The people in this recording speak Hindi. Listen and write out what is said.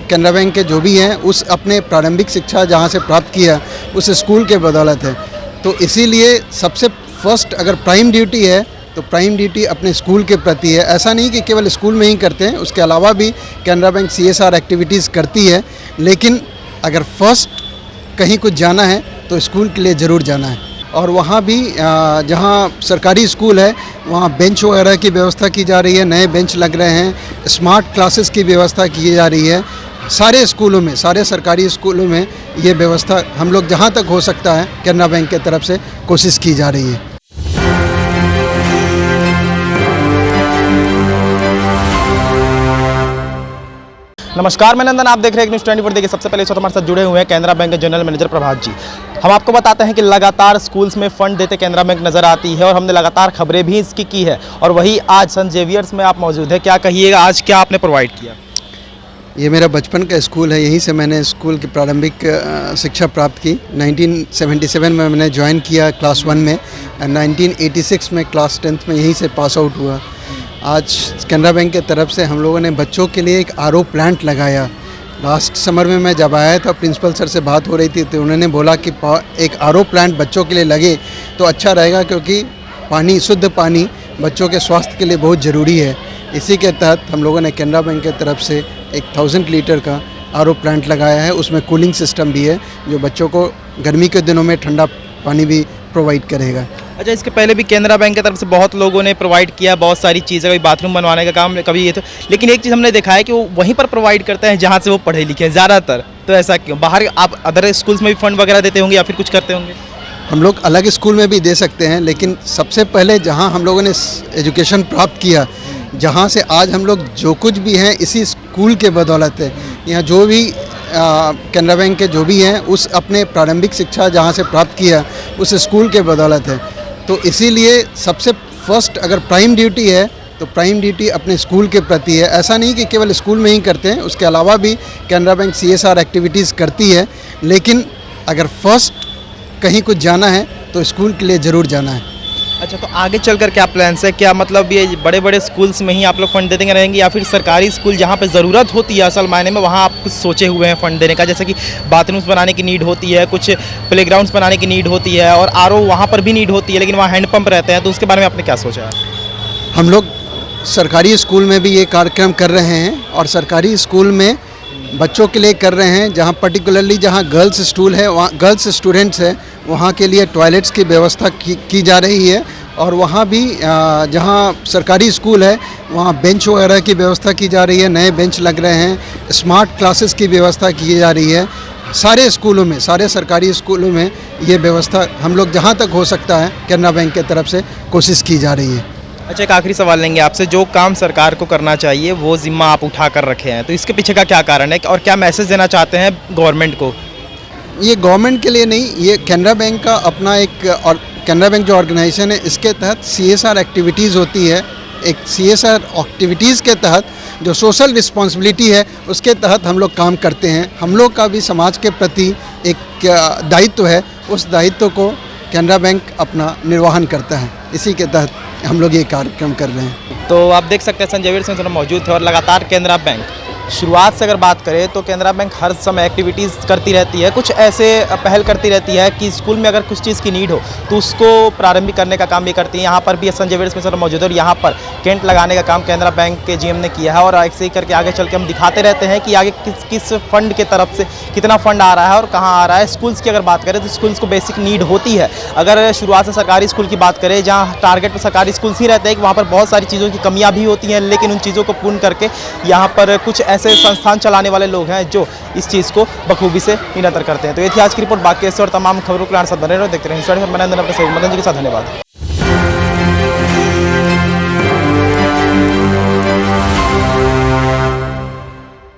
कैनरा बैंक के जो भी हैं उस अपने प्रारंभिक शिक्षा जहाँ से प्राप्त किया उस स्कूल के बदौलत है। तो इसीलिए सबसे फर्स्ट अगर प्राइम ड्यूटी है तो प्राइम ड्यूटी अपने स्कूल के प्रति है। ऐसा नहीं कि केवल स्कूल में ही करते हैं, उसके अलावा भी कैनरा बैंक CSR एक्टिविटीज़ करती है, लेकिन अगर फर्स्ट कहीं कुछ जाना है तो स्कूल के लिए ज़रूर जाना है। और वहाँ भी जहाँ सरकारी स्कूल है वहाँ बेंच वगैरह की व्यवस्था की जा रही है, नए बेंच लग रहे हैं, स्मार्ट क्लासेस की व्यवस्था की जा रही है। सारे स्कूलों में, सारे सरकारी स्कूलों में ये व्यवस्था हम लोग जहाँ तक हो सकता है कैनरा बैंक की तरफ से कोशिश की जा रही है। नमस्कार, मैं नंदन, आप देख रहे हैं न्यूज़ 24। देखिए, सबसे पहले हमारे साथ जुड़े हुए हैं कैनरा बैंक के जनरल मैनेजर प्रभात जी। हम आपको बताते हैं कि लगातार स्कूल्स में फंड देते कैनरा बैंक नज़र आती है और हमने लगातार खबरें भी इसकी की है। और वही आज सेंट जेवियर्स में आप मौजूद है, क्या कहिएगा, आज क्या आपने प्रोवाइड किया? ये मेरा बचपन का स्कूल है, यहीं से मैंने स्कूल की प्रारंभिक शिक्षा प्राप्त की। 1977 में मैंने ज्वाइन किया क्लास 1 में, 1986 में क्लास 10th में यहीं से पास आउट हुआ। आज कैनरा बैंक के तरफ से हम लोगों ने बच्चों के लिए एक RO प्लांट लगाया। लास्ट समर में मैं जब आया था, प्रिंसिपल सर से बात हो रही थी तो उन्होंने बोला कि एक RO प्लांट बच्चों के लिए लगे तो अच्छा रहेगा, क्योंकि पानी, शुद्ध पानी बच्चों के स्वास्थ्य के लिए बहुत ज़रूरी है। इसी के तहत हम लोगों ने कैनरा बैंक के तरफ से एक 1000 लीटर का RO प्लांट लगाया है। उसमें कूलिंग सिस्टम भी है जो बच्चों को गर्मी के दिनों में ठंडा पानी भी प्रोवाइड करेगा। अच्छा, इसके पहले भी कैनरा बैंक की तरफ से बहुत लोगों ने प्रोवाइड किया बहुत सारी चीज़ें, कभी बाथरूम बनवाने का काम, कभी ये तो, लेकिन एक चीज़ हमने देखा है कि वो वहीं पर प्रोवाइड करते हैं जहाँ से वो पढ़े लिखे हैं ज़्यादातर। तो ऐसा क्यों? बाहर आप अदर स्कूल्स में भी फंड वगैरह देते होंगे या फिर कुछ करते होंगे? हम लोग अलग स्कूल में भी दे सकते हैं, लेकिन सबसे पहले जहाँ हम लोगों ने एजुकेशन प्राप्त किया, जहाँ से आज हम लोग जो कुछ भी हैं इसी स्कूल के बदौलत है। यहाँ जो भी कैनरा बैंक के जो भी हैं उस अपने प्रारंभिक शिक्षा जहाँ से प्राप्त किया उस स्कूल के बदौलत है। तो इसीलिए सबसे फर्स्ट अगर प्राइम ड्यूटी है तो प्राइम ड्यूटी अपने स्कूल के प्रति है। ऐसा नहीं कि केवल स्कूल में ही करते हैं, उसके अलावा भी कैनरा बैंक CSR एक्टिविटीज़ करती है, लेकिन अगर फर्स्ट कहीं कुछ जाना है तो स्कूल के लिए ज़रूर जाना है। अच्छा, तो आगे चलकर क्या प्लान्स है? क्या मतलब ये बड़े बड़े स्कूल्स में ही आप लोग फंड देते रहेंगे या फिर सरकारी स्कूल जहाँ पे ज़रूरत होती है असल मायने में वहाँ आप कुछ सोचे हुए हैं फंड देने का? जैसे कि बाथरूम्स बनाने की नीड होती है, कुछ प्लेग्राउंड्स बनाने की नीड होती है और RO वहाँ पर भी नीड होती है, लेकिन वहाँ हैंडपम्प रहते हैं, तो उसके बारे में आपने क्या सोचा है? हम लोग सरकारी स्कूल में भी ये कार्यक्रम कर रहे हैं और सरकारी स्कूल में बच्चों के लिए कर रहे हैं, जहाँ पर्टिकुलरली जहाँ गर्ल्स स्कूल है, वहाँ गर्ल्स स्टूडेंट्स है, वहाँ के लिए टॉयलेट्स की व्यवस्था की जा रही है। और वहाँ भी जहाँ सरकारी स्कूल है वहाँ बेंच वगैरह की व्यवस्था की जा रही है, नए बेंच लग रहे हैं, स्मार्ट क्लासेस की व्यवस्था की जा रही है। सारे स्कूलों में, सारे सरकारी स्कूलों में ये व्यवस्था हम लोग जहाँ तक हो सकता है कैनरा बैंक की तरफ से कोशिश की जा रही है। अच्छा, एक आखिरी सवाल लेंगे आपसे, जो काम सरकार को करना चाहिए वो जिम्मा आप उठा कर रखे हैं, तो इसके पीछे का क्या कारण है और क्या मैसेज देना चाहते हैं गवर्नमेंट को? ये गवर्नमेंट के लिए नहीं, ये कैनरा बैंक का अपना एक, और कैनरा बैंक जो ऑर्गेनाइजेशन है इसके तहत CSR एक्टिविटीज़ होती है। एक CSR एक्टिविटीज़ के तहत जो सोशल रिस्पॉन्सिबिलिटी है उसके तहत हम लोग काम करते हैं। हम लोग का भी समाज के प्रति एक दायित्व है, उस दायित्व को कैनरा बैंक अपना निर्वहन करता है। इसी के तहत हम लोग ये कार्यक्रम कर रहे हैं। तो आप देख सकते हैं सेंट जेवियर्स में मौजूद थे और लगातार कैनरा बैंक शुरुआत से अगर बात करें तो कैनरा बैंक हर समय एक्टिविटीज़ करती रहती है, कुछ ऐसे पहल करती रहती है कि स्कूल में अगर कुछ चीज़ की नीड हो तो उसको प्रारंभिक करने का काम भी करती है। यहाँ पर भी सेंट जेवियर्स में मौजूद है और यहाँ पर कैंट लगाने का काम कैनरा बैंक के GM ने किया है और ऐसे ही करके आगे चल के हम दिखाते रहते हैं कि आगे किस फंड के तरफ से कितना फंड आ रहा है और कहाँ आ रहा है। स्कूल्स की अगर बात करें तो स्कूल्स को बेसिक नीड होती है। अगर शुरुआत से सरकारी स्कूल की बात करें जहाँ टारगेट पर सरकारी स्कूल्स ही रहते हैं कि वहाँ पर बहुत सारी चीज़ों की कमियाँ भी होती हैं, लेकिन उन चीज़ों को पूर्ण करके यहाँ पर कुछ ऐसे संस्थान चलाने वाले लोग हैं जो इस चीज़ को बखूबी से निरंतर करते हैं। तो ये थी आज की रिपोर्ट। बाकी ऐसे और तमाम खबरों के साथ बने रहो, देखते रहें। मनोरंजन के साथ धन्यवाद।